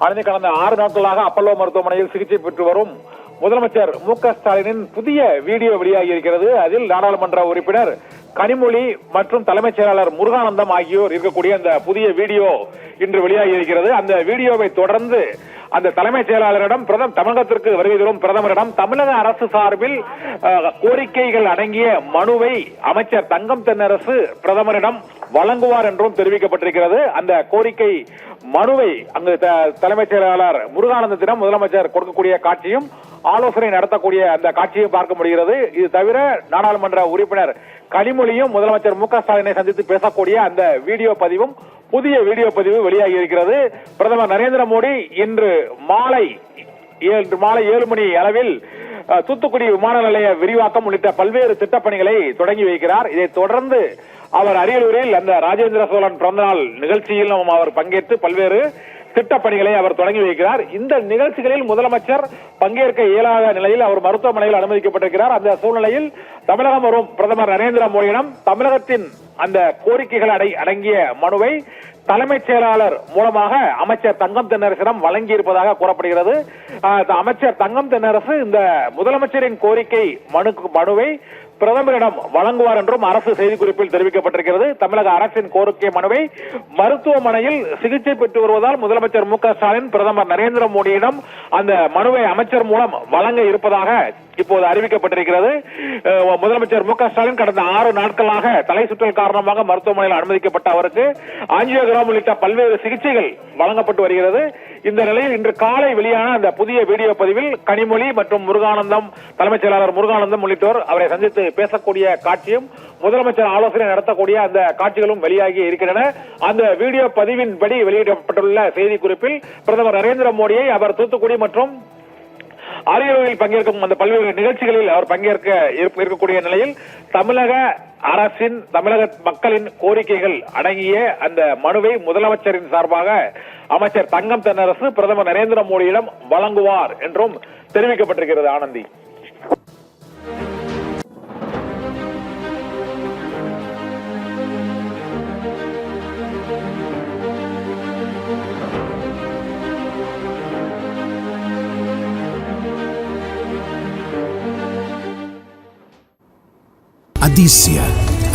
அனைத்து கடந்த 6 நாட்களாக அப்பல்லோ மருத்துவமனையில் சிகிச்சை பெற்று வரும் முதலமைச்சர் மு.க.ஸ்டாலினின் புதிய வீடியோ வெளியாகி இருக்கிறது. அதில் நாடாளுமன்ற உறுப்பினர் கனிமொழி மற்றும் தலைமைச் செயலாளர் முருகானந்தம் ஆகியோர் இருக்கக்கூடிய அந்த புதிய வீடியோ இன்று வெளியாகி இருக்கிறது. அந்த வீடியோவை தொடர்ந்து அந்த தலைமைச் செயலாளரிடம் தமிழகத்திற்கு வருகை தரும் பிரதமரிடம் தமிழக அரசு சார்பில் கோரிக்கைகள் அடங்கிய மனுவை அமைச்சர் தங்கம் தென்னரசு பிரதமரிடம் வழங்குவார் என்றும் தெரிவிக்கப்பட்டிருக்கிறது. அந்த கோரிக்கை மனுவை அங்கு தலைமைச் செயலாளர் முருகானந்தத்திடம் முதலமைச்சர் கொடுக்கக்கூடிய காட்சியும் ஆலோசனை நடத்தக்கூடிய அந்த காட்சியை பார்க்க முடிகிறது. இது தவிர நாடாளுமன்ற உறுப்பினர் கனிமொழியும் முதலமைச்சர் மு.க.ஸ்டாலினை சந்தித்து பேசக்கூடிய அந்த வீடியோ பதிவும் புதிய வீடியோ பதிவு வெளியாகி இருக்கிறது. பிரதமர் நரேந்திர மோடி இன்று மாலை 7 மணி அளவில் தூத்துக்குடி விமான நிலைய விரிவாக்கம் உள்ளிட்ட பல்வேறு திட்டப்பணிகளை தொடங்கி வைக்கிறார். இதைத் தொடர்ந்து அவர் அரியலூரில் அந்த ராஜேந்திர சோழன் பிறந்தநாள் நிகழ்ச்சியில் அவர் பங்கேற்று பல்வேறு திட்டப்பணிகளை அவர் தொடங்கி வைக்கிறார். இந்த நிகழ்ச்சிகளில் முதலமைச்சர் பங்கேற்க இயலாத நிலையில் அவர் மருத்துவமனையில் அனுமதிக்கப்பட்டிருக்கிறார். அந்த சூழ்நிலையில் தமிழகம் வரும் பிரதமர் நரேந்திர மோடியிடம் தமிழகத்தின் அந்த கோரிக்கைகள் அடங்கிய மனுவை தலைமைச் செயலாளர் மூலமாக அமைச்சர் தங்கம் தென்னரசிடம் வழங்கி இருப்பதாக கூறப்படுகிறது. அமைச்சர் தங்கம் தென்னரசு இந்த முதலமைச்சரின் கோரிக்கை மனுவை பிரதமரிடம் வழங்குவார் என்றும் அரசு செய்திக்குறிப்பில் தெரிவிக்கப்பட்டிருக்கிறது. தமிழக அரசின் கோரிக்கை மனுவை மருத்துவமனையில் சிகிச்சை பெற்று வருவதால் முதலமைச்சர் மு.க.ஸ்டாலின் பிரதமர் நரேந்திர மோடியிடம் அந்த மனுவை அமைச்சர் மூலம் வழங்க இருப்பதாக இப்போது அறிவிக்கப்பட்டிருக்கிறது. முதலமைச்சர் மு.க.ஸ்டாலின் கடந்த 6 நாட்களாக தலை சுற்றல் காரணமாக மருத்துவமனையில் அனுமதிக்கப்பட்ட அவருக்கு ஆஞ்சியோகிராம் உள்ளிட்ட பல்வேறு சிகிச்சைகள் வழங்கப்பட்டு வருகிறது. இந்த நிலையில் இன்று காலை வெளியான அந்த புதிய வீடியோ பதிவில் கனிமொழி மற்றும் முருகானந்தம் தலைமைச் செயலாளர் முருகானந்தம் உள்ளிட்டோர் அவரை சந்தித்து பேசக்கூடிய காட்சியும் முதலமைச்சர் ஆலோசனை நடத்தக்கூடிய அந்த காட்சிகளும் வெளியாகி இருக்கின்றன. அந்த வீடியோ பதிவின்படி வெளியிடப்பட்டுள்ள செய்திக்குறிப்பில் பிரதமர் நரேந்திர மோடியை அவர் தூத்துக்குடி மற்றும் அரியலூரில் பங்கேற்கும் அந்த பல்வேறு நிகழ்ச்சிகளில் அவர் பங்கேற்க இருக்கக்கூடிய நிலையில் தமிழக அரசின் தமிழக மக்களின் கோரிக்கைகள் அடங்கிய அந்த மனுவை முதலமைச்சரின் சார்பாக அமைச்சர் தங்கம் தென்னரசு பிரதமர் நரேந்திர மோடியிடம் வழங்குவார் என்றும் தெரிவிக்கப்பட்டிருக்கிறது. ஆனந்தி,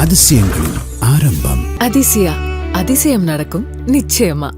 அதிசயங்களின் ஆரம்பம். அதிசயம் நடக்கும் நிச்சயமா.